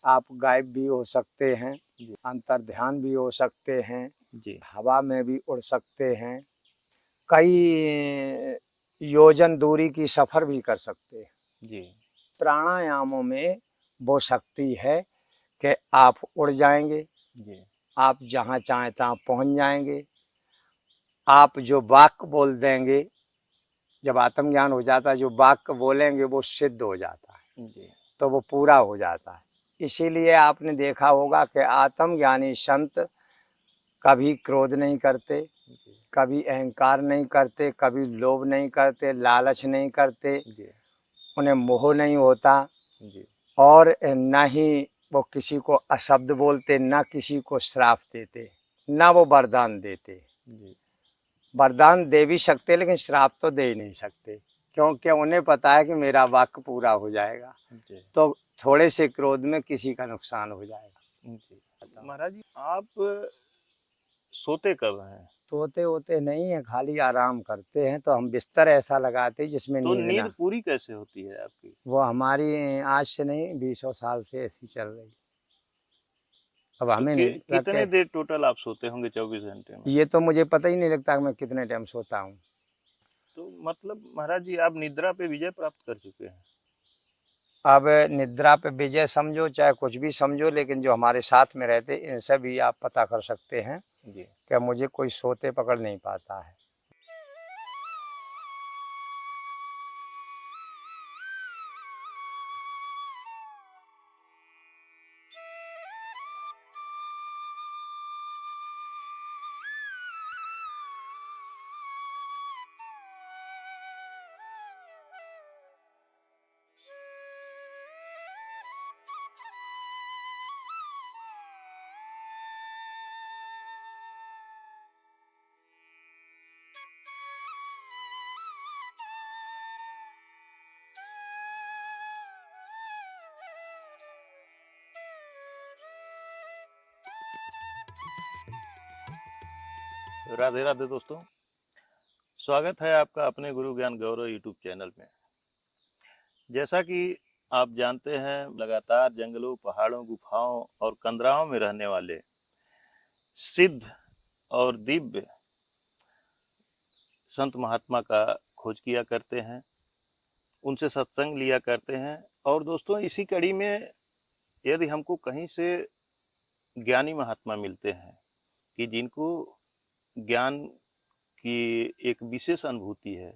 आप गायब भी हो सकते हैं, जी। अंतर्ध्यान भी हो सकते हैं, जी। हवा में भी उड़ सकते हैं, कई योजन दूरी की सफ़र भी कर सकते हैं। जी। प्राणायामों में वो शक्ति है कि आप उड़ जाएंगे, जी। आप जहाँ चाहें तहाँ पहुँच जाएंगे। आप जो वाक्य बोल देंगे, जब आत्मज्ञान हो जाता है, जो वाक्य बोलेंगे वो सिद्ध हो जाता है, जी। तो वो पूरा हो जाता है। इसीलिए आपने देखा होगा कि आत्मज्ञानी संत कभी क्रोध नहीं करते, जी। कभी अहंकार नहीं करते, कभी लोभ नहीं करते, लालच नहीं करते, जी। उन्हें मोह नहीं होता, जी। और न ही वो किसी को अशब्द बोलते, न किसी को श्राप देते, न वो वरदान देते। जी। वरदान दे भी सकते लेकिन श्राप तो दे ही नहीं सकते, क्योंकि उन्हें पता है कि मेरा वाक्य पूरा हो जाएगा, जी। तो थोड़े से क्रोध में किसी का नुकसान हो जाएगा। जी। महाराज जी, आप सोते कब हैं? सोते होते नहीं है, खाली आराम करते हैं, तो हम बिस्तर ऐसा लगाते हैं जिसमें तो नींद नींद ना। पूरी कैसे होती है आपकी? वो हमारी आज से नहीं, 20 साल से ऐसी चल रही। अब तो हमें नहीं लगता कितने कि, देर टोटल आप सोते होंगे 24 घंटे में? ये तो मुझे पता ही नहीं लगता कि मैं कितने टाइम सोता हूँ। तो मतलब महाराज जी, आप निद्रा पे विजय प्राप्त कर चुके हैं। अब निद्रा पे विजय समझो चाहे कुछ भी समझो, लेकिन जो हमारे साथ में रहते इनसे भी आप पता कर सकते हैं जी। कि मुझे कोई सोते पकड़ नहीं पाता है। राधे राधे दोस्तों, स्वागत है आपका अपने गुरु ज्ञान गौरव यूट्यूब चैनल में। जैसा कि आप जानते हैं, लगातार जंगलों, पहाड़ों, गुफाओं और कंदराओं में रहने वाले सिद्ध और दिव्य संत महात्मा का खोज किया करते हैं, उनसे सत्संग लिया करते हैं। और दोस्तों, इसी कड़ी में यदि हमको कहीं से ज्ञानी महात्मा मिलते हैं कि जिनको ज्ञान की एक विशेष अनुभूति है,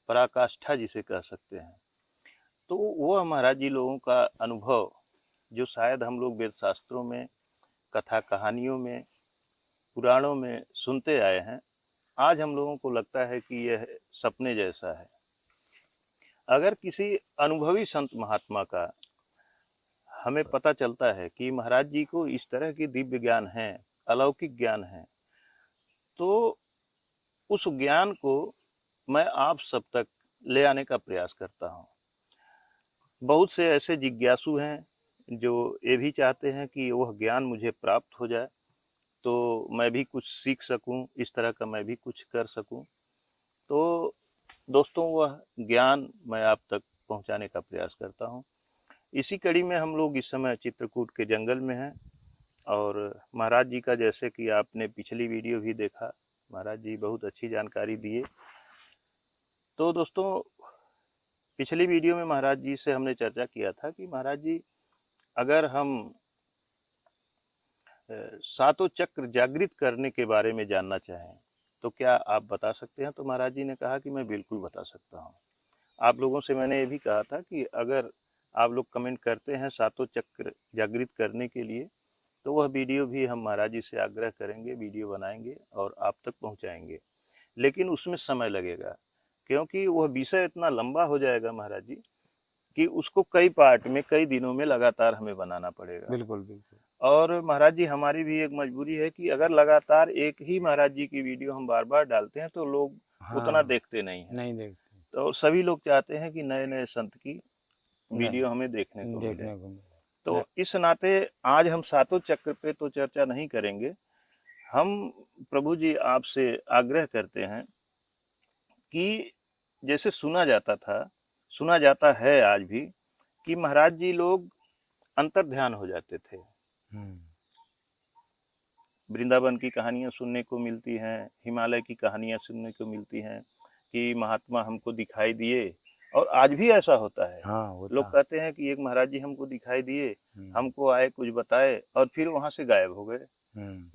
पराकाष्ठा जिसे कह सकते हैं, तो वो महाराज जी लोगों का अनुभव जो शायद हम लोग वेद शास्त्रों में, कथा कहानियों में, पुराणों में सुनते आए हैं, आज हम लोगों को लगता है कि यह सपने जैसा है। अगर किसी अनुभवी संत महात्मा का हमें पता चलता है कि महाराज जी को इस तरह की दिव्य ज्ञान है, अलौकिक ज्ञान है, तो उस ज्ञान को मैं आप सब तक ले आने का प्रयास करता हूँ। बहुत से ऐसे जिज्ञासु हैं जो ये भी चाहते हैं कि वह ज्ञान मुझे प्राप्त हो जाए, तो मैं भी कुछ सीख सकूं, इस तरह का मैं भी कुछ कर सकूं। तो दोस्तों, वह ज्ञान मैं आप तक पहुंचाने का प्रयास करता हूं। इसी कड़ी में हम लोग इस समय चित्रकूट के जंगल में हैं, और महाराज जी का, जैसे कि आपने पिछली वीडियो भी देखा, महाराज जी बहुत अच्छी जानकारी दिए। तो दोस्तों, पिछली वीडियो में महाराज जी से हमने चर्चा किया था कि महाराज जी, अगर हम सातों चक्र जागृत करने के बारे में जानना चाहें तो क्या आप बता सकते हैं? तो महाराज जी ने कहा कि मैं बिल्कुल बता सकता हूँ। आप लोगों से मैंने ये भी कहा था कि अगर आप लोग कमेंट करते हैं सातों चक्र जागृत करने के लिए, तो वह वीडियो भी हम महाराज जी से आग्रह करेंगे, वीडियो बनाएंगे और आप तक पहुँचाएँगे। लेकिन उसमें समय लगेगा, क्योंकि वह विषय इतना लंबा हो जाएगा महाराज जी कि उसको कई पार्ट में, कई दिनों में लगातार हमें बनाना पड़ेगा। बिल्कुल बिल्कुल। और महाराज जी, हमारी भी एक मजबूरी है कि अगर लगातार एक ही महाराज जी की वीडियो हम बार बार डालते हैं तो लोग उतना हाँ, देखते नहीं हैं। नहीं देखते। तो सभी लोग चाहते हैं कि नए नए संत की वीडियो हमें देखने नहीं को मिले। देखने को मिले। तो इस नाते आज हम सातों चक्र पे तो चर्चा नहीं करेंगे। हम प्रभु जी आपसे आग्रह करते हैं कि जैसे सुना जाता था, सुना जाता है आज भी, कि महाराज जी लोग अंतर ध्यान हो जाते थे। वृंदावन की कहानियाँ सुनने को मिलती हैं, हिमालय की कहानियाँ सुनने को मिलती हैं कि महात्मा हमको दिखाई दिए, और आज भी ऐसा होता है। हाँ, होता। लोग कहते हैं कि एक महाराज जी हमको दिखाई दिए, हमको आए, कुछ बताए और फिर वहाँ से गायब हो गए।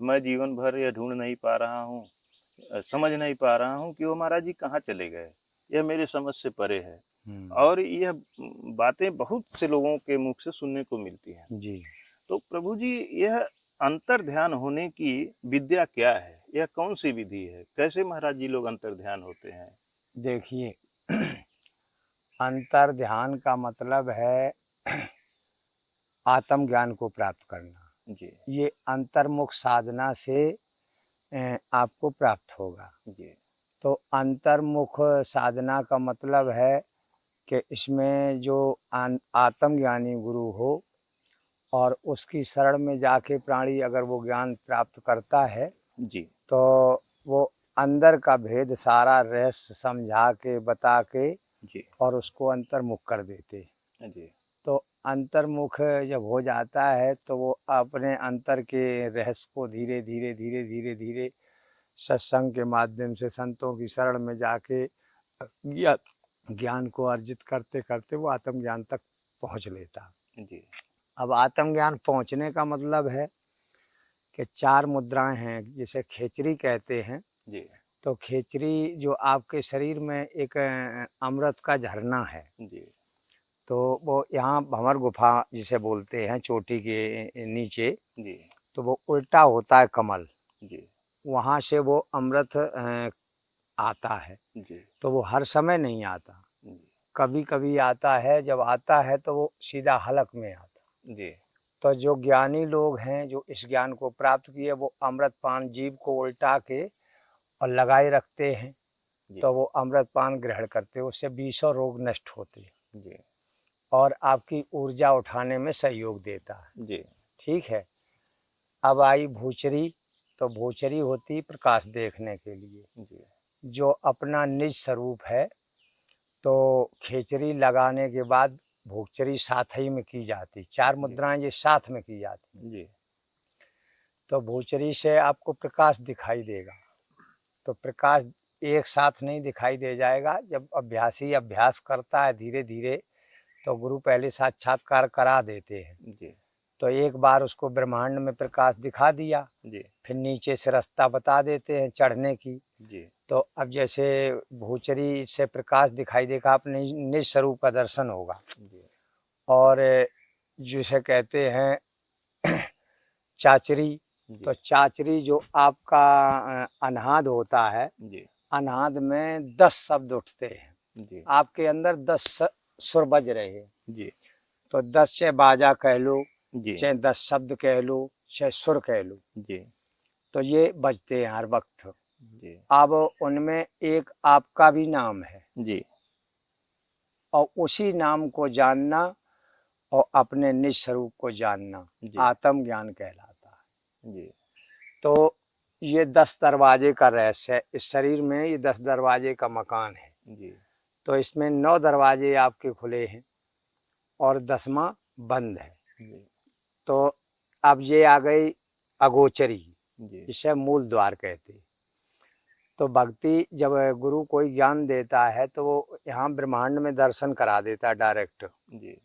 मैं जीवन भर यह ढूंढ नहीं पा रहा हूँ, समझ नहीं पा रहा हूँ कि वो महाराज जी कहाँ चले गए, यह मेरे समझ से परे है। और यह बातें बहुत से लोगों के मुख से सुनने को मिलती हैं जी। तो प्रभु जी, यह अंतर ध्यान होने की विद्या क्या है? यह कौन सी विधि है? कैसे महाराज जी लोग अंतर ध्यान होते हैं? देखिए, अंतर ध्यान का मतलब है आत्मज्ञान को प्राप्त करना। जी ये अंतर्मुख साधना से आपको प्राप्त होगा। जी तो अंतर्मुख साधना का मतलब है कि इसमें जो आत्मज्ञानी गुरु हो और उसकी शरण में जाके प्राणी अगर वो ज्ञान प्राप्त करता है जी तो वो अंदर का भेद सारा रहस्य समझा के बता के जी और उसको अंतर्मुख कर देते। जी तो अंतर्मुख जब हो जाता है तो वो अपने अंतर के रहस्य को धीरे धीरे धीरे धीरे धीरे सत्संग के माध्यम से संतों की शरण में जाके ज्ञान को अर्जित करते करते वो आत्मज्ञान तक पहुंच लेता। जी अब आत्मज्ञान पहुंचने का मतलब है कि 4 मुद्राएं हैं जिसे खेचरी कहते हैं। जी तो खेचरी जो आपके शरीर में एक अमृत का झरना है। जी तो वो यहाँ भंवर गुफा जिसे बोलते हैं चोटी के नीचे, जी तो वो उल्टा होता है कमल, जी वहाँ से वो अमृत आता है। जी तो वो हर समय नहीं आता, जी कभी कभी आता है। जब आता है तो वो सीधा हलक में आता। जी तो जो ज्ञानी लोग हैं जो इस ज्ञान को प्राप्त किए वो अमृत पान जीभ को उल्टा के और लगाए रखते हैं। जी तो वो अमृत पान ग्रहण करते हैं, उससे 20 रोग नष्ट होते हैं जी और आपकी ऊर्जा उठाने में सहयोग देता है। जी ठीक है। अब आई भूचरी। तो भूचरी होती प्रकाश देखने के लिए, जी जो अपना निज स्वरूप है। तो खेचरी लगाने के बाद भूचरी साथ ही में की जाती, 4 मुद्राएं ये साथ में की जाती। जी तो भूचरी से आपको प्रकाश दिखाई देगा। तो प्रकाश एक साथ नहीं दिखाई दे जाएगा। जब अभ्यासी अभ्यास करता है धीरे धीरे तो गुरु पहले साक्षात्कार करा देते हैं। जी तो एक बार उसको ब्रह्मांड में प्रकाश दिखा दिया, जी फिर नीचे से रास्ता बता देते हैं चढ़ने की। जी तो अब जैसे भूचरी से प्रकाश दिखाई देगा, अपने निज स्वरूप का दर्शन होगा। जी और जिसे कहते हैं चाचरी। तो चाचरी जो आपका अनहाद होता है, जी अनहाद में 10 शब्द उठते हैं। जी आपके अंदर 10 सुर बज रहे हैं। जी तो 10 चाहे बाजा कह लो, जी चाहे 10 शब्द कह लो, चाहे सुर कह लो, जी तो ये बजते हैं हर वक्त। जी अब उनमें एक आपका भी नाम है जी और उसी नाम को जानना और अपने निज स्वरूप को जानना जी आत्मज्ञान कहलाता है। जी तो ये 10 दरवाजे का रहस्य है। इस शरीर में ये 10 दरवाजे का मकान है। जी तो इसमें 9 दरवाजे आपके खुले हैं और 10वां बंद है। जी तो अब ये आ गई अगोचरी, जी इसे मूल द्वार कहते हैं। तो भक्ति जब गुरु कोई ज्ञान देता है तो वो यहाँ ब्रह्मांड में दर्शन करा देता है डायरेक्ट, जी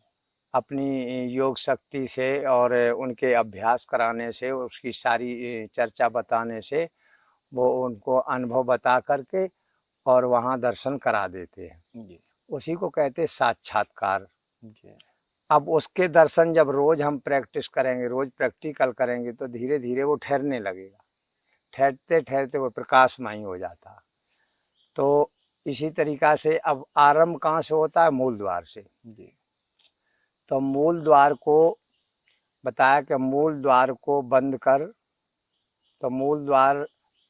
अपनी योग शक्ति से और उनके अभ्यास कराने से, उसकी सारी चर्चा बताने से वो उनको अनुभव बता करके और वहाँ दर्शन करा देते हैं। जी उसी को कहते हैं साक्षात्कार। जी अब उसके दर्शन जब रोज़ हम प्रैक्टिस करेंगे, रोज़ प्रैक्टिकल करेंगे तो धीरे धीरे वो ठहरने लगेगा। ठहरते ठहरते वो प्रकाशमय हो जाता। तो इसी तरीक़ा से अब आरंभ कहाँ से होता है? मूल द्वार से। जी तो मूल द्वार को बताया कि मूल द्वार को बंद कर, तो मूल द्वार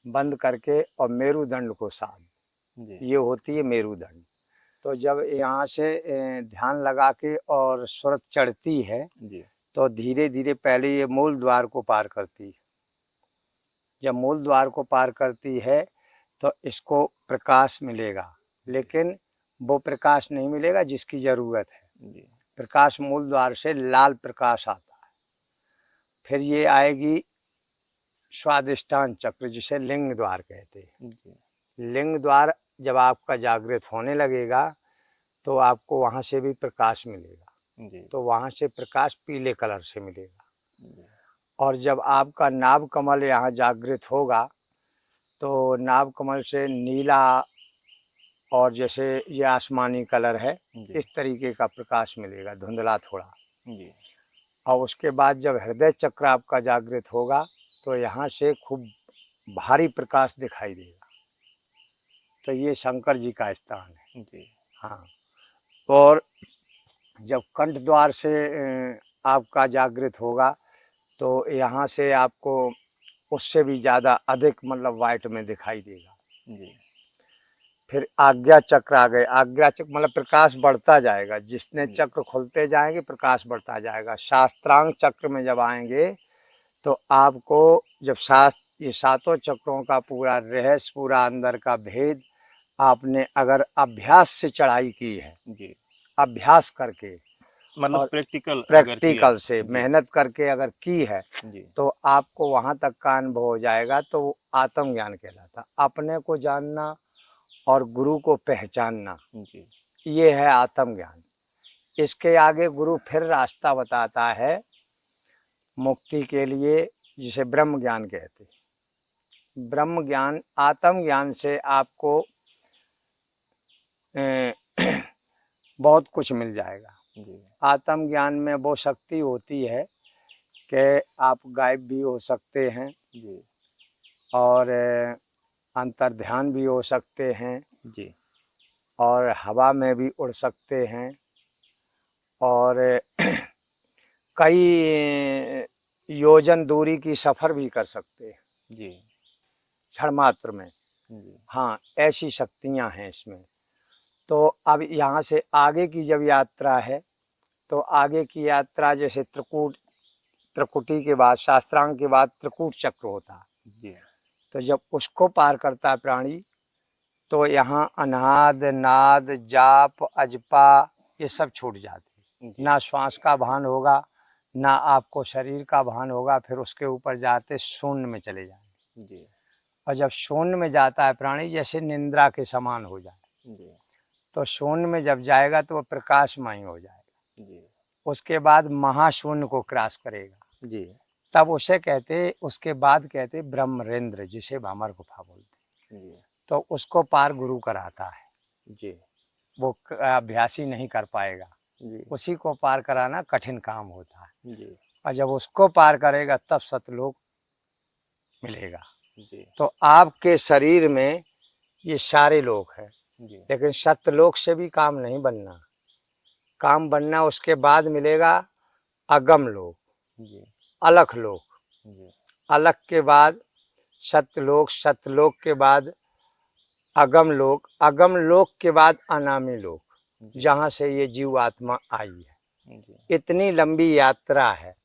बंद करके और मेरुदंड को साध, जी ये होती है मेरुदंड। तो जब यहाँ से ध्यान लगा के और सुरत चढ़ती है जी तो धीरे धीरे पहले ये मूल द्वार को पार करती है। जब मूल द्वार को पार करती है तो इसको प्रकाश मिलेगा, लेकिन वो प्रकाश नहीं मिलेगा जिसकी ज़रूरत है। जी प्रकाश मूल द्वार से लाल प्रकाश आता है। फिर ये आएगी स्वादिष्टान चक्र, जिसे लिंग द्वार कहते हैं। लिंग द्वार जब आपका जागृत होने लगेगा तो आपको वहाँ से भी प्रकाश मिलेगा, तो वहाँ से प्रकाश पीले कलर से मिलेगा। और जब आपका नाभ कमल यहाँ जागृत होगा तो नाभ कमल से नीला और जैसे ये आसमानी कलर है, इस तरीके का प्रकाश मिलेगा, धुंधला थोड़ा। और उसके बाद जब हृदय चक्र आपका जागृत होगा तो यहाँ से खूब भारी प्रकाश दिखाई देगा। तो ये शंकर जी का स्थान है। हाँ, और जब कंठ द्वार से आपका जागृत होगा तो यहाँ से आपको उससे भी ज़्यादा अधिक मतलब वाइट में दिखाई देगा। फिर आज्ञा चक्र आ गए। आज्ञा चक्र मतलब प्रकाश बढ़ता जाएगा, जिसने चक्र खुलते जाएंगे प्रकाश बढ़ता जाएगा। शास्त्रांग चक्र में जब आएंगे तो आपको जब ये सातों चक्रों का पूरा रहस्य, पूरा अंदर का भेद आपने अगर अभ्यास से चढ़ाई की है, अभ्यास करके मतलब प्रैक्टिकल से मेहनत करके अगर की है तो आपको वहाँ तक का अनुभव हो जाएगा। तो वो आत्मज्ञान कहलाता। अपने को जानना और गुरु को पहचानना, ये है आत्मज्ञान। इसके आगे गुरु फिर रास्ता बताता है मुक्ति के लिए, जिसे ब्रह्म ज्ञान कहते हैं। ब्रह्म ज्ञान, आत्मज्ञान से आपको बहुत कुछ मिल जाएगा। आत्मज्ञान में वो शक्ति होती है कि आप गायब भी हो सकते हैं और अंतर्ध्यान भी हो सकते हैं और हवा में भी उड़ सकते हैं और कई योजन दूरी की सफ़र भी कर सकते हैं क्षण मात्र में। हाँ, ऐसी शक्तियाँ हैं इसमें। तो अब यहाँ से आगे की जब यात्रा है तो आगे की यात्रा जैसे त्रिकुटी के बाद, शास्त्रांग के बाद त्रिकूट चक्र होता है। तो जब उसको पार करता है प्राणी तो यहाँ अनाद, नाद, जाप, अजपा ये सब छूट जाते। ना श्वास का भान होगा, ना आपको शरीर का भान होगा। फिर उसके ऊपर जाते शून्य में चले जाएंगे। और जब शून्य में जाता है प्राणी, जैसे निद्रा के समान हो जाए, तो शून्य में जब जाएगा तो वह प्रकाशमय हो जाएगा। उसके बाद महाशून्य को क्रॉस करेगा, तब उसे कहते, उसके बाद कहते ब्रह्मरेंद्र, जिसे भामर गुफा बोलते। तो उसको पार गुरु कराता है। वो अभ्यासी नहीं कर पाएगा, उसी को पार कराना कठिन काम होता है। और जब उसको पार करेगा तब सतलोक मिलेगा। तो आपके शरीर में ये सारे लोक हैं, लेकिन सतलोक से भी काम नहीं बनना। काम बनना उसके बाद मिलेगा अगम लोक, अलख लोक, अलख के बाद सतलोक, सतलोक के बाद अगम लोक, अगम लोक के बाद अनामी लोक, जहाँ से ये जीव आत्मा आई है। इतनी लंबी यात्रा है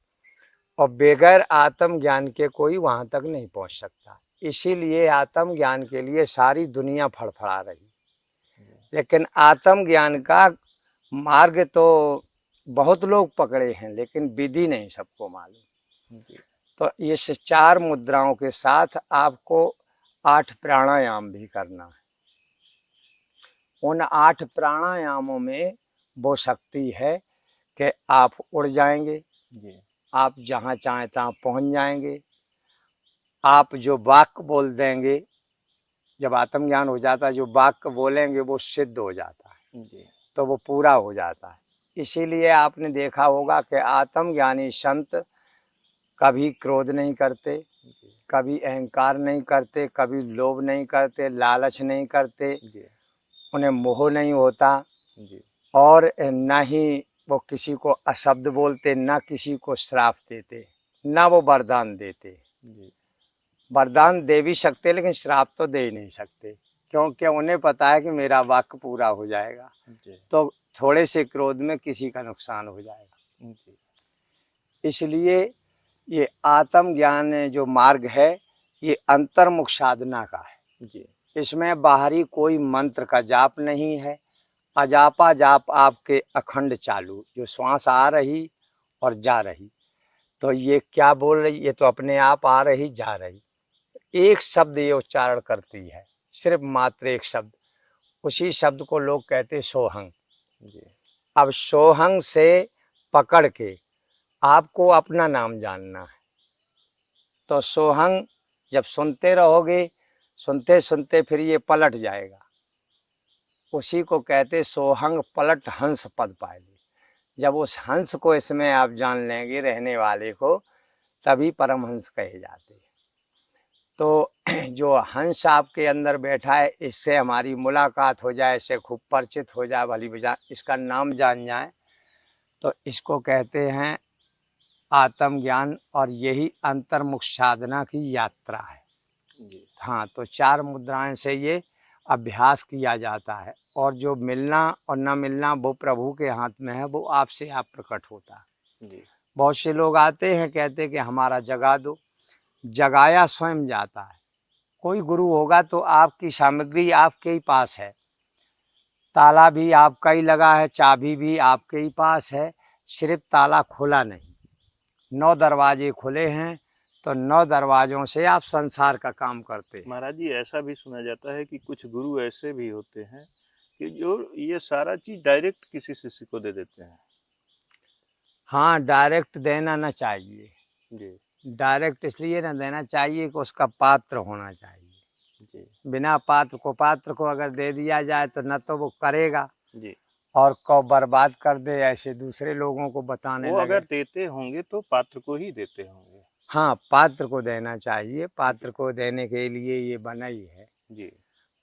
और बगैर आत्मज्ञान के कोई वहाँ तक नहीं पहुँच सकता। इसीलिए आत्मज्ञान के लिए सारी दुनिया फड़फड़ा रही। लेकिन आत्मज्ञान का मार्ग तो बहुत लोग पकड़े हैं, लेकिन विधि नहीं सबको मालूम। तो ये 4 मुद्राओं के साथ आपको 8 प्राणायाम भी करना है। उन 8 प्राणायामों में वो शक्ति है कि आप उड़ जाएंगे, आप जहाँ चाहें तहाँ पहुँच जाएंगे। आप जो वाक्य बोल देंगे, जब आत्मज्ञान हो जाता है, जो वाक्य बोलेंगे वो सिद्ध हो जाता है, तो वो पूरा हो जाता है। इसीलिए आपने देखा होगा कि आत्मज्ञानी संत कभी क्रोध नहीं करते, कभी अहंकार नहीं करते, कभी लोभ नहीं करते, लालच नहीं करते, उन्हें मोह नहीं होता और न ही वो किसी को अशब्द बोलते, न किसी को श्राप देते, न वो वरदान देते। वरदान दे भी सकते लेकिन श्राप तो दे ही नहीं सकते, क्योंकि उन्हें पता है कि मेरा वाक्य पूरा हो जाएगा, तो थोड़े से क्रोध में किसी का नुकसान हो जाएगा। इसलिए ये आत्मज्ञान जो मार्ग है ये अंतर्मुख साधना का है। इसमें बाहरी कोई मंत्र का जाप नहीं है, अजापा जाप आपके अखंड चालू, जो श्वास आ रही और जा रही, तो ये क्या बोल रही, ये तो अपने आप आ रही जा रही, एक शब्द ये उच्चारण करती है, सिर्फ मात्र एक शब्द, उसी शब्द को लोग कहते सोहंग। जी अब सोहंग से पकड़ के आपको अपना नाम जानना है, तो सोहंग जब सुनते रहोगे, सुनते सुनते फिर ये पलट जाएगा, उसी को कहते सोहंग पलट हंस पद पाए। जब उस हंस को इसमें आप जान लेंगे रहने वाले को, तभी परमहंस कहे जाते हैं। तो जो हंस आपके अंदर बैठा है, इससे हमारी मुलाकात हो जाए, इससे खूब परिचित हो जाए, भली बजा इसका नाम जान जाए, तो इसको कहते हैं आत्मज्ञान, और यही अंतर्मुख साधना की यात्रा है। जी हाँ, तो 4 मुद्राएं से ये अभ्यास किया जाता है, और जो मिलना और न मिलना वो प्रभु के हाथ में है, वो आपसे आप प्रकट होता है। जी बहुत से लोग आते हैं, कहते हैं कि हमारा जगा दो, जगाया स्वयं जाता है। कोई गुरु होगा तो आपकी सामग्री आपके ही पास है, ताला भी आपका ही लगा है, चाबी भी आपके ही पास है, सिर्फ ताला खुला नहीं। 9 दरवाजे खुले हैं, तो 9 दरवाजों से आप संसार का काम करते हैं। महाराज जी, ऐसा भी सुना जाता है कि कुछ गुरु ऐसे भी होते हैं कि जो ये सारा चीज डायरेक्ट किसी शिष्य को दे देते हैं। हाँ, डायरेक्ट देना ना चाहिए, जी डायरेक्ट इसलिए ना देना चाहिए कि उसका पात्र होना चाहिए। जी बिना पात्र को अगर दे दिया जाए तो न तो वो करेगा, जी और को बर्बाद कर दे, ऐसे दूसरे लोगों को बताने वो लगे। अगर देते होंगे तो पात्र को ही देते होंगे। हाँ, पात्र को देना चाहिए, पात्र जी को देने के लिए ये बना ही है। जी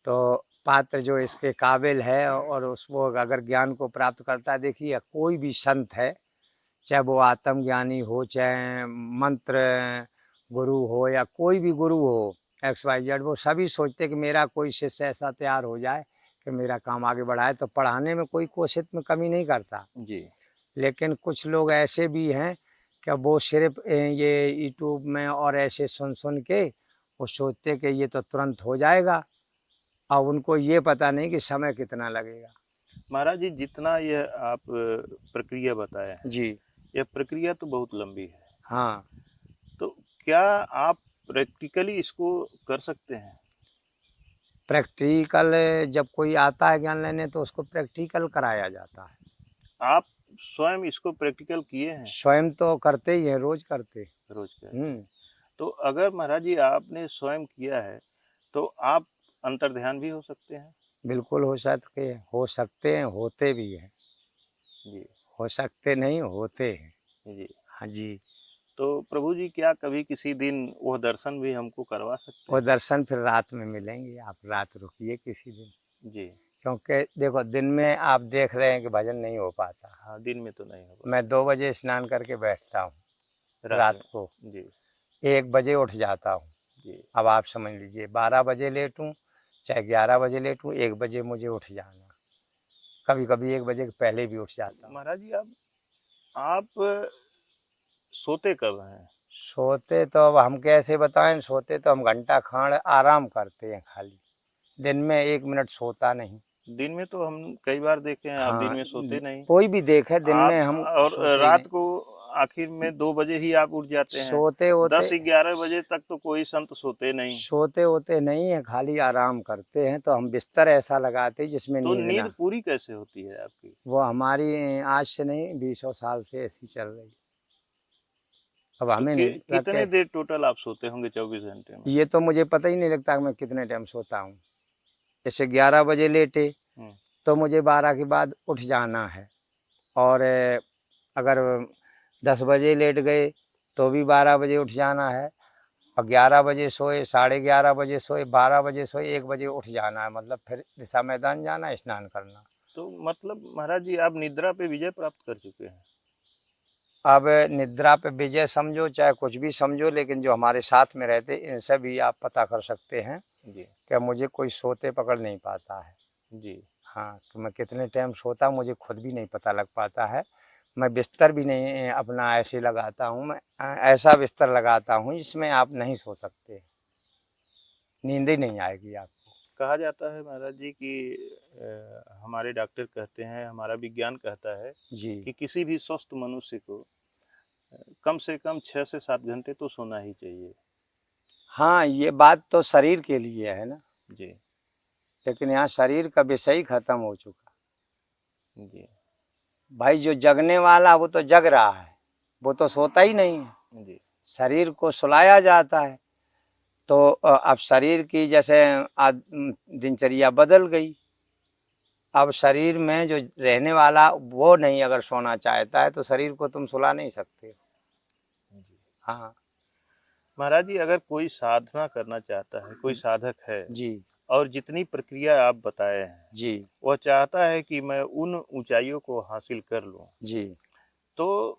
तो पात्र जो इसके काबिल है और उसको अगर ज्ञान को प्राप्त करता है, देखिए कोई भी संत है, चाहे वो आत्मज्ञानी हो, चाहे मंत्र गुरु हो, या कोई भी गुरु हो, XYZ, वो सभी सोचते कि मेरा कोई शिष्य ऐसा तैयार हो जाए कि मेरा काम आगे बढ़ाए, तो पढ़ाने में कोई कोशिश में कमी नहीं करता। जी लेकिन कुछ लोग ऐसे भी हैं कि वो सिर्फ ये यूट्यूब में और ऐसे सुन सुन के वो सोचते कि ये तो तुरंत हो जाएगा, और उनको ये पता नहीं कि समय कितना लगेगा। महाराज जी, जितना यह आप प्रक्रिया बताए हैं, जी यह प्रक्रिया तो बहुत लंबी है। हाँ, तो क्या आप प्रैक्टिकली इसको कर सकते हैं? प्रैक्टिकल जब कोई आता है ज्ञान लेने, तो उसको प्रैक्टिकल कराया जाता है। आप स्वयं इसको प्रैक्टिकल किए हैं? स्वयं तो करते ही हैं, रोज करते। रोज करते हैं। हम्म, तो अगर महाराज जी आपने स्वयं किया है तो आप अंतर्ध्यान भी हो सकते हैं? बिल्कुल हो सकते हैं, होते भी हैं। जी हो सकते नहीं, होते हैं। जी। हाँ जी। तो प्रभु जी, क्या कभी किसी दिन वह दर्शन भी हमको करवा सकते वो हैं? दर्शन फिर रात में मिलेंगे, आप रात रुकिए किसी दिन, जी क्योंकि देखो दिन में आप देख रहे हैं कि भजन नहीं हो पाता। हाँ, दिन में तो नहीं होगा। मैं 2 बजे स्नान करके बैठता हूँ रात रात में। को, जी 1 बजे उठ जाता हूँ। जी अब आप समझ लीजिए, 12 बजे लेटूँ चाहे 11 बजे लेटूँ, 1 बजे मुझे उठ जाना, कभी कभी 1 बजे के पहले भी उठ जाता हूँ। महाराज जी, आप सोते कब हैं? सोते तो अब हम कैसे बताएं, सोते तो हम घंटा खान आराम करते हैं खाली, दिन में 1 मिनट सोता नहीं। दिन में तो हम कई बार देखे हैं, आप दिन हाँ, में सोते नहीं। कोई भी देखे, दिन आप में हम और सोते ही नहीं। रात को आखिर में 2 बजे ही आप उठ जाते हैं। सोते होते 10-11 बजे तक तो कोई संत सोते नहीं। सोते होते नहीं है, खाली आराम करते हैं। तो हम बिस्तर ऐसा लगाते हैं जिसमें तो नींद नींद ना, पूरी कैसे होती है आपकी? वो हमारी आज से नहीं 20 साल से ऐसी चल रही। अब तो हमें नहीं लगता कितने कि, देर टोटल आप सोते होंगे 24 घंटे में? ये तो मुझे पता ही नहीं लगता कि मैं कितने टाइम सोता हूँ। जैसे 11 बजे लेटे हम्म, तो मुझे 12 के बाद उठ जाना है, और अगर 10 बजे लेट गए तो भी 12 बजे उठ जाना है, और 11 बजे सोए, 11:30 बजे सोए, 12 बजे सोए, 1 बजे उठ जाना है, मतलब फिर दिशा मैदान जाना, स्नान करना। तो मतलब महाराज जी, आप निद्रा पे विजय प्राप्त कर चुके हैं। अब निद्रा पे विजय समझो चाहे कुछ भी समझो, लेकिन जो हमारे साथ में रहते इनसे भी आप पता कर सकते हैं जी कि मुझे कोई सोते पकड़ नहीं पाता है। जी हाँ, तो मैं कितने टाइम सोता मुझे खुद भी नहीं पता लग पाता है। मैं बिस्तर भी नहीं अपना ऐसे लगाता हूँ, मैं ऐसा बिस्तर लगाता हूँ जिसमें आप नहीं सो सकते, नींद ही नहीं आएगी आपको। कहा जाता है महाराज जी कि हमारे डॉक्टर कहते हैं, हमारा विज्ञान कहता है जी। कि किसी भी स्वस्थ मनुष्य को कम से कम 6 से 7 घंटे तो सोना ही चाहिए। हाँ, ये बात तो शरीर के लिए है ना, जी, लेकिन यहाँ शरीर का विषय ही खत्म हो चुका। जी, भाई जो जगने वाला वो तो जग रहा है, वो तो सोता ही नहीं है। जी, शरीर को सुलाया जाता है। तो अब शरीर की जैसे दिनचर्या बदल गई। अब शरीर में जो रहने वाला वो नहीं अगर सोना चाहता है तो शरीर को तुम सुला नहीं सकते। जी। हाँ महाराज जी, अगर कोई साधना करना चाहता है, कोई साधक है जी और जितनी प्रक्रिया आप बताए हैं, जी वह चाहता है कि मैं उन ऊंचाइयों को हासिल कर लूं, जी। तो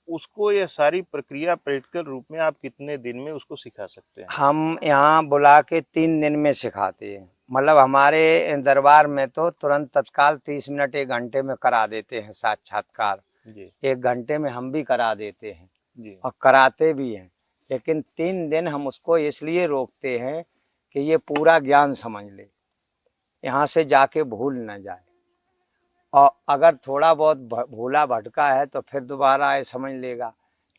उसको ये सारी प्रक्रिया प्रैक्टिकल रूप में आप कितने दिन में उसको सिखा सकते हैं? हम यहाँ बुला के 3 दिन में सिखाते हैं। मतलब हमारे दरबार में तो तुरंत तत्काल 30 मिनट 1 घंटे में करा देते हैं साक्षात्कार। जी, 1 घंटे में हम भी करा देते हैं जी, और कराते भी हैं। लेकिन 3 दिन हम उसको इसलिए रोकते हैं कि ये पूरा ज्ञान समझ ले, यहाँ से जाके भूल न जाए। और अगर थोड़ा बहुत भूला भटका है तो फिर दोबारा आए समझ लेगा।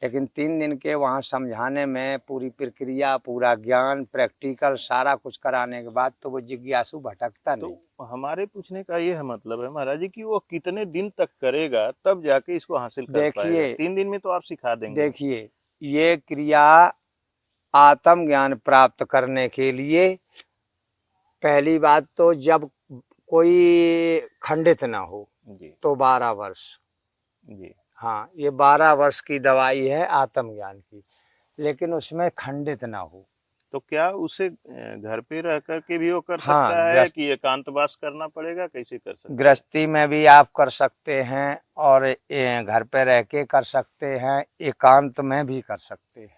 लेकिन 3 दिन के वहाँ समझाने में पूरी प्रक्रिया, पूरा ज्ञान, प्रैक्टिकल सारा कुछ कराने के बाद तो वो जिज्ञासु भटकता नहीं। तो हमारे पूछने का ये है मतलब है महाराज जी कि वो कितने दिन तक करेगा तब जाके इसको हासिल कर पाएगा? देखिए 3 दिन में तो आप सिखा देंगे। देखिए, ये क्रिया आत्म ज्ञान प्राप्त करने के लिए पहली बात तो जब कोई खंडित ना हो जी, तो 12 वर्ष। जी, हाँ, ये 12 वर्ष की दवाई है आत्मज्ञान की, लेकिन उसमें खंडित ना हो। तो क्या उसे घर पे रह कर के भी वो कर हाँ, सकता है कि एकांतवास करना पड़ेगा? कैसे कर सकता है? गृहस्थी में भी आप कर सकते हैं और घर पे रह के कर सकते हैं, एकांत में भी कर सकते हैं।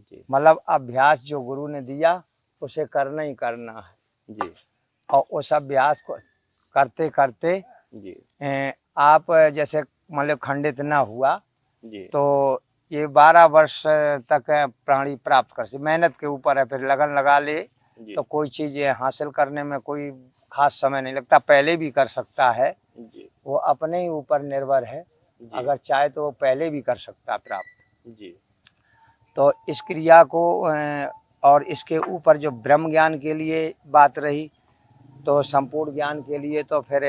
जी, मतलब अभ्यास जो गुरु ने दिया उसे करना ही करना है। जी, और उस अभ्यास को करते करते जी, आप जैसे मतलब खंडित ना हुआ जी, तो ये 12 वर्ष तक प्राणी प्राप्त कर सकते। मेहनत के ऊपर है, फिर लगन लगा ले जी, तो कोई चीज़ हासिल करने में कोई खास समय नहीं लगता। पहले भी कर सकता है, जी, वो अपने ही ऊपर निर्भर है। जी, अगर चाहे तो वो पहले भी कर सकता प्राप्त। जी, तो इस क्रिया को और इसके ऊपर जो ब्रह्म ज्ञान के लिए बात रही तो संपूर्ण ज्ञान के लिए तो फिर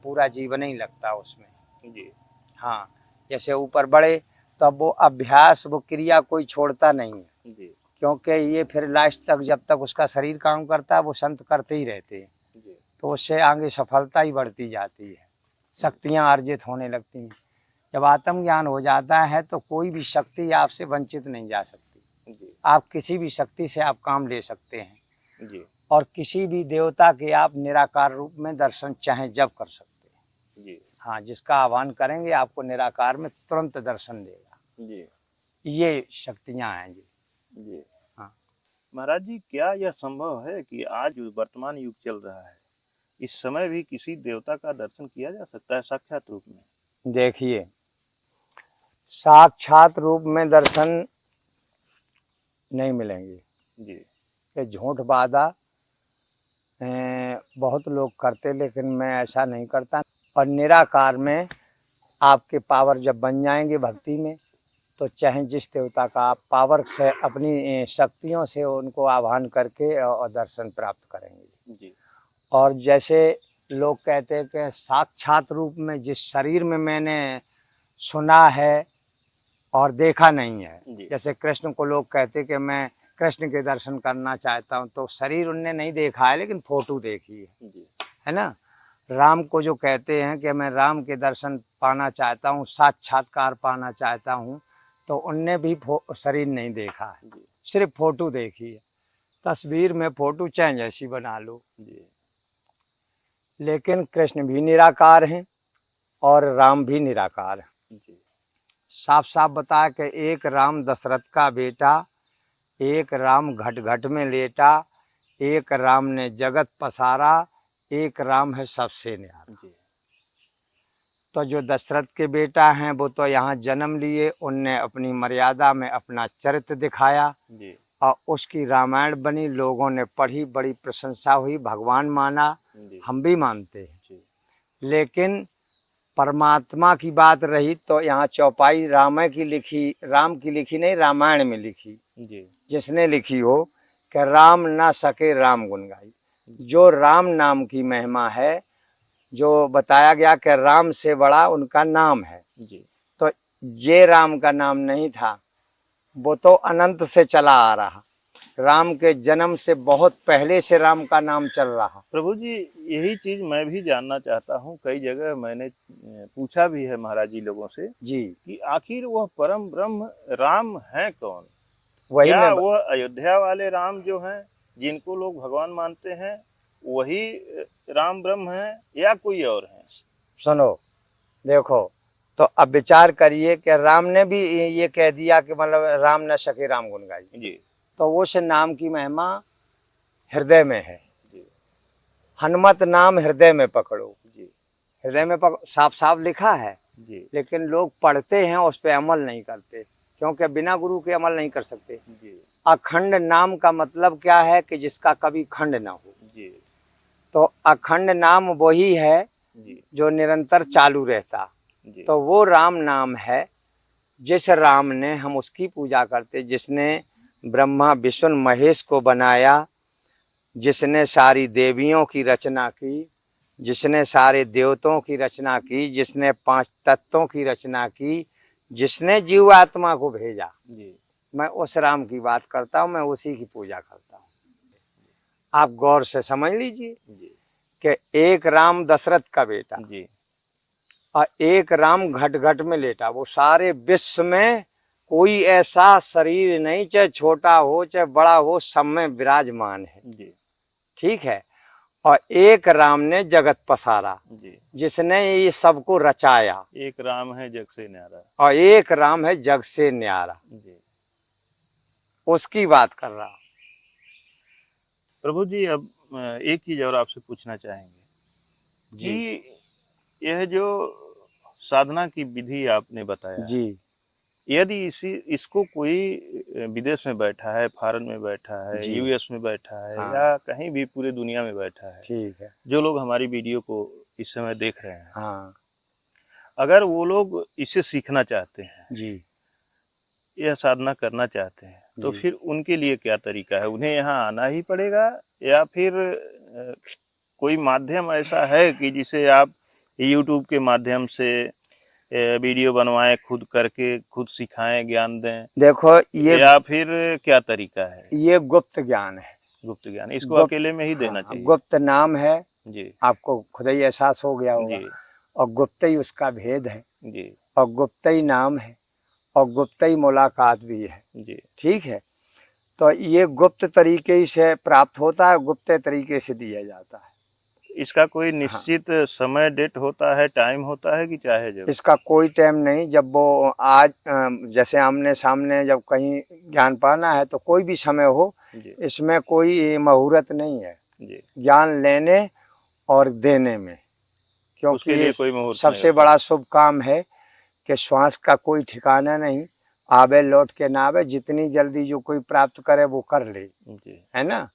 पूरा जीवन ही लगता उसमें। जी, हाँ, जैसे ऊपर बढ़े तब वो अभ्यास, वो क्रिया कोई छोड़ता नहीं है, जी, क्योंकि ये फिर लास्ट तक जब तक उसका शरीर काम करता है वो संत करते ही रहते हैं। जी, तो उससे आगे सफलता ही बढ़ती जाती है, शक्तियाँ अर्जित होने लगती हैं। जब आत्मज्ञान हो जाता है तो कोई भी शक्ति आपसे वंचित नहीं जा सकती। जी, आप किसी भी शक्ति से आप काम ले सकते हैं जी, और किसी भी देवता के आप निराकार रूप में दर्शन चाहें जब कर सकते हैं। जी, हाँ, जिसका आह्वान करेंगे आपको निराकार में तुरंत दर्शन देगा। जी, ये शक्तियाँ हैं जी। जी। हाँ, महाराज जी, क्या यह संभव है कि आज वर्तमान युग चल रहा है, इस समय भी किसी देवता का दर्शन किया जा सकता है साक्षात रूप में? देखिए, साक्षात रूप में दर्शन नहीं मिलेंगे। जी, ये झूठ वादा बहुत लोग करते, लेकिन मैं ऐसा नहीं करता। और निराकार में आपके पावर जब बन जाएंगे भक्ति में तो चाहे जिस देवता का आप पावर से अपनी शक्तियों से उनको आह्वान करके और दर्शन प्राप्त करेंगे। जी, और जैसे लोग कहते हैं कि साक्षात रूप में जिस शरीर में मैंने सुना है और देखा नहीं है, जी, जैसे कृष्ण को लोग कहते हैं कि मैं कृष्ण के दर्शन करना चाहता हूँ, तो शरीर उनने नहीं देखा है लेकिन फोटो देखी जी, है ना। राम को जो कहते हैं कि मैं राम के दर्शन पाना चाहता हूँ, साक्षात्कार पाना चाहता हूँ, तो उनने भी शरीर नहीं देखा है, जी, सिर्फ फोटो देखी है। तस्वीर में फोटो चाहे जैसी बना लो, जी, लेकिन कृष्ण भी निराकार हैं और राम भी निराकार है। जी, साफ साफ बताया कि एक राम दशरथ का बेटा, एक राम घट घट में लेटा, एक राम ने जगत पसारा, एक राम है सबसे न्यारा। जी, तो जो दशरथ के बेटा हैं वो तो यहाँ जन्म लिए, उनने अपनी मर्यादा में अपना चरित्र दिखाया। जी, और उसकी रामायण बनी, लोगों ने पढ़ी, बड़ी प्रशंसा हुई, भगवान माना, जी हम भी मानते हैं। जी लेकिन परमात्मा की बात रही तो यहाँ चौपाई राम की लिखी नहीं, रामायण में लिखी, जी जिसने लिखी हो कि राम ना सके राम गुण गाई। जो राम नाम की महिमा है, जो बताया गया कि राम से बड़ा उनका नाम है, जी तो ये राम का नाम नहीं था, वो तो अनंत से चला आ रहा। राम के जन्म से बहुत पहले से राम का नाम चल रहा। प्रभु जी, यही चीज मैं भी जानना चाहता हूँ। कई जगह मैंने पूछा भी है महाराज जी लोगों से जी, कि आखिर वह परम ब्रह्म राम है कौन? वही क्या मैं वह अयोध्या वाले राम जो हैं, जिनको लोग भगवान मानते हैं, वही राम ब्रह्म है या कोई और है? सुनो, देखो, तो अब विचार करिए कि राम ने भी ये कह दिया कि मतलब राम न सके राम गुण गाई, जी तो उस नाम की महिमा हृदय में है। जी हनुमत नाम हृदय में पकड़ो, जी हृदय में पकड़ो, साफ साफ लिखा है। जी लेकिन लोग पढ़ते हैं, उस पर अमल नहीं करते, क्योंकि बिना गुरु के अमल नहीं कर सकते। जी अखंड नाम का मतलब क्या है कि जिसका कभी खंड ना हो। जी तो अखंड नाम वही है जी जो निरंतर चालू रहता, जी तो वो राम नाम है। जिस राम ने, हम उसकी पूजा करते, जिसने ब्रह्मा विष्णु महेश को बनाया, जिसने सारी देवियों की रचना की, जिसने सारे देवताओं की रचना की, जिसने 5 तत्वों की रचना की, जिसने जीव आत्मा को भेजा, जी मैं उस राम की बात करता हूँ, मैं उसी की पूजा करता हूँ। आप गौर से समझ लीजिए जी कि एक राम दशरथ का बेटा जी और एक राम घट घट में लेटा। वो सारे विश्व में कोई ऐसा शरीर नहीं, चाहे छोटा हो चाहे बड़ा हो, सब में विराजमान है। जी ठीक है। और एक राम ने जगत पसारा, जी जिसने ये सबको रचाया, एक राम है जग से न्यारा। और एक राम है जग से न्यारा, जी उसकी बात कर रहा हूं। प्रभु जी, अब एक चीज और आपसे पूछना चाहेंगे जी कि यह जो साधना की विधि आपने बताया है, जी यदि इसको कोई विदेश में बैठा है, फॉरेन में बैठा है, जी, यूएस में बैठा है, हाँ या कहीं भी पूरे दुनिया में बैठा है, ठीक है, जो लोग हमारी वीडियो को इस समय देख रहे हैं, हाँ अगर वो लोग इसे सीखना चाहते हैं, जी यह साधना करना चाहते हैं, तो जी। फिर उनके लिए क्या तरीका है? उन्हें यहाँ आना ही पड़ेगा, या फिर कोई माध्यम ऐसा है कि जिसे आप यूट्यूब के माध्यम से वीडियो बनवाएं, खुद करके खुद सिखाएं, ज्ञान दें, देखो, या फिर क्या तरीका है? ये गुप्त ज्ञान है। गुप्त ज्ञान इसको गुप्त, अकेले में ही देना हाँ, चाहिए? गुप्त नाम है, जी आपको खुद ही एहसास हो गया होगा। जी और गुप्त ही उसका भेद है, जी और गुप्त ही नाम है, और गुप्त ही मुलाकात भी है। जी ठीक है। तो ये गुप्त तरीके से प्राप्त होता है, गुप्त तरीके से दिया जाता है। इसका कोई हाँ, निश्चित समय डेट होता है, टाइम होता है, कि चाहे जब? इसका कोई टाइम नहीं। जब वो आज जैसे आमने सामने जब कहीं ज्ञान पाना है तो कोई भी समय हो, जी इसमें कोई मुहूर्त नहीं है जी ज्ञान लेने और देने में, क्योंकि उसके ये लिए कोई मुहूर्त नहीं सबसे होता? बड़ा शुभ काम है कि श्वास का कोई ठिकाना नहीं, आवे लौट के ना आवे, जितनी जल्दी जो कोई प्राप्त करे वो कर ले, जी है ना।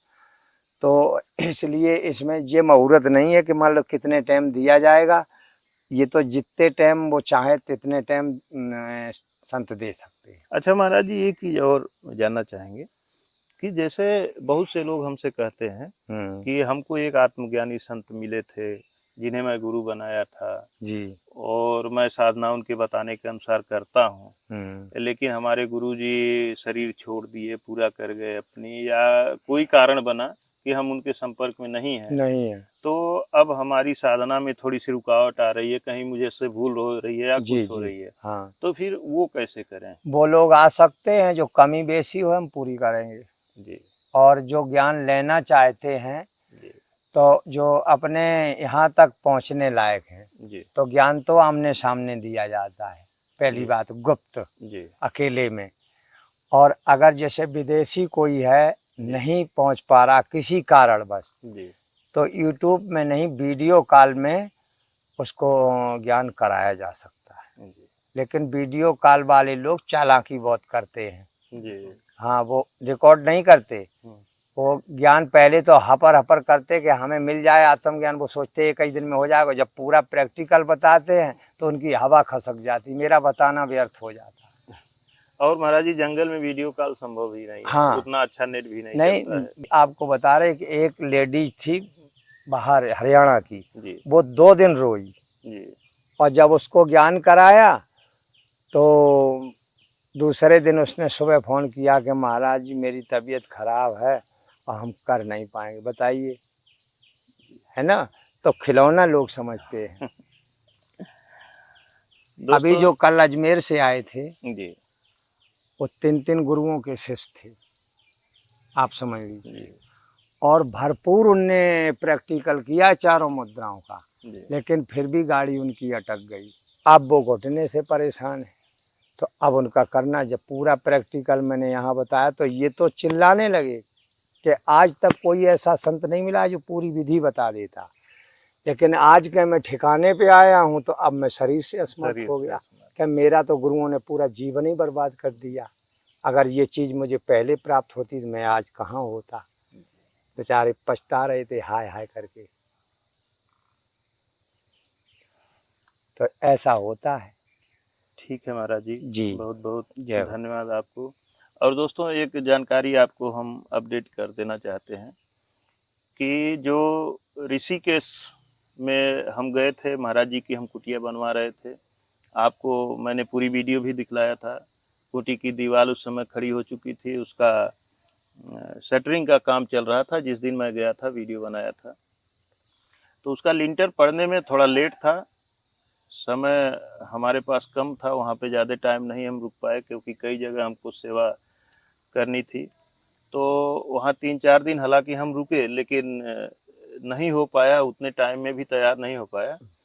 तो इसलिए इसमें ये मुहूर्त नहीं है कि मान लो कितने टाइम दिया जाएगा। ये तो जितने टाइम वो चाहे तितने टाइम संत दे सकते हैं। अच्छा महाराज जी, एक चीज़ और जानना चाहेंगे कि जैसे बहुत से लोग हमसे कहते हैं कि हमको एक आत्मज्ञानी संत मिले थे, जिन्हें मैं गुरु बनाया था, जी। और मैं साधना उनके बताने के अनुसार करता हूँ, लेकिन हमारे गुरुजी शरीर छोड़ दिए, पूरा कर गए अपनी, या कोई कारण बना कि हम उनके संपर्क में नहीं हैं, नहीं है। तो अब हमारी साधना में थोड़ी सी रुकावट आ रही है, कहीं मुझे से भूल हो रही है या जी कुछ हो जी, रही है, हाँ। तो फिर वो कैसे करें? वो लोग आ सकते हैं, जो कमी बेसी हो हम पूरी करेंगे। जी और जो ज्ञान लेना चाहते हैं, जी तो जो अपने यहाँ तक पहुँचने लायक हैं, जी तो ज्ञान तो आमने सामने दिया जाता है। पहली जी बात गुप्त, जी अकेले में। और अगर जैसे विदेशी कोई है, जी नहीं पहुँच पा रहा किसी कारणवश, जी तो यूट्यूब में नहीं, वीडियो कॉल में उसको ज्ञान कराया जा सकता है। जी लेकिन वीडियो कॉल वाले लोग चालाकी बहुत करते हैं, जी। हाँ, वो रिकॉर्ड नहीं करते। हम्म, वो ज्ञान पहले तो हपर हपर करते कि हमें मिल जाए आत्मज्ञान, वो सोचते एक ही दिन में हो जाएगा। जब पूरा प्रैक्टिकल बताते हैं तो उनकी हवा खसक जाती, मेरा बताना व्यर्थ हो जाता। और महाराज जी जंगल में वीडियो कॉल संभव ही नहीं है, हाँ, उतना अच्छा नेट भी नहीं चलता नहीं, है। आपको बता रहे कि एक लेडीज थी बाहर हरियाणा की, जी वो 2 दिन रोई जी और जब उसको ज्ञान कराया तो दूसरे दिन उसने सुबह फ़ोन किया कि महाराज जी मेरी तबीयत ख़राब है और हम कर नहीं पाएंगे, बताइए, है ना? तो खिलौना लोग समझते हैं। अभी दोस्तों। जो कल अजमेर से आए थे, जी वो 3-3 गुरुओं के शिष्य थे, आप समझ लीजिए। जी और भरपूर उनने प्रैक्टिकल किया चारों मुद्राओं का, जी लेकिन फिर भी गाड़ी उनकी अटक गई। अब वो घुटने से परेशान है। तो अब उनका करना, जब पूरा प्रैक्टिकल मैंने यहाँ बताया तो ये तो चिल्लाने लगे कि आज तक कोई ऐसा संत नहीं मिला जो पूरी विधि बता देता, लेकिन आज के मैं ठिकाने पे आया हूँ तो अब मैं शरीर से असमर्थ शरीर हो से गया असमर्थ। कि मेरा तो गुरुओं ने पूरा जीवन ही बर्बाद कर दिया। अगर ये चीज़ मुझे पहले प्राप्त होती तो मैं आज कहाँ होता। बेचारे पछता रहे थे हाय हाय करके। तो ऐसा होता है। ठीक है महाराज जी, जी, बहुत बहुत जय हो। धन्यवाद आपको। और दोस्तों एक जानकारी आपको हम अपडेट कर देना चाहते हैं कि जो ऋषिकेश में हम गए थे, महाराज जी की हम कुटिया बनवा रहे थे। आपको मैंने पूरी वीडियो भी दिखलाया था। कुटी की दीवार उस समय खड़ी हो चुकी थी, उसका शटरिंग का काम चल रहा था जिस दिन मैं गया था, वीडियो बनाया था। तो उसका लिंटर पड़ने में थोड़ा लेट था, समय हमारे पास कम था, वहाँ पे ज़्यादा टाइम नहीं हम रुक पाए क्योंकि कई जगह हमको सेवा करनी थी। तो वहाँ 3-4 दिन हालांकि हम रुके, लेकिन नहीं हो पाया, उतने टाइम में भी तैयार नहीं हो पाया।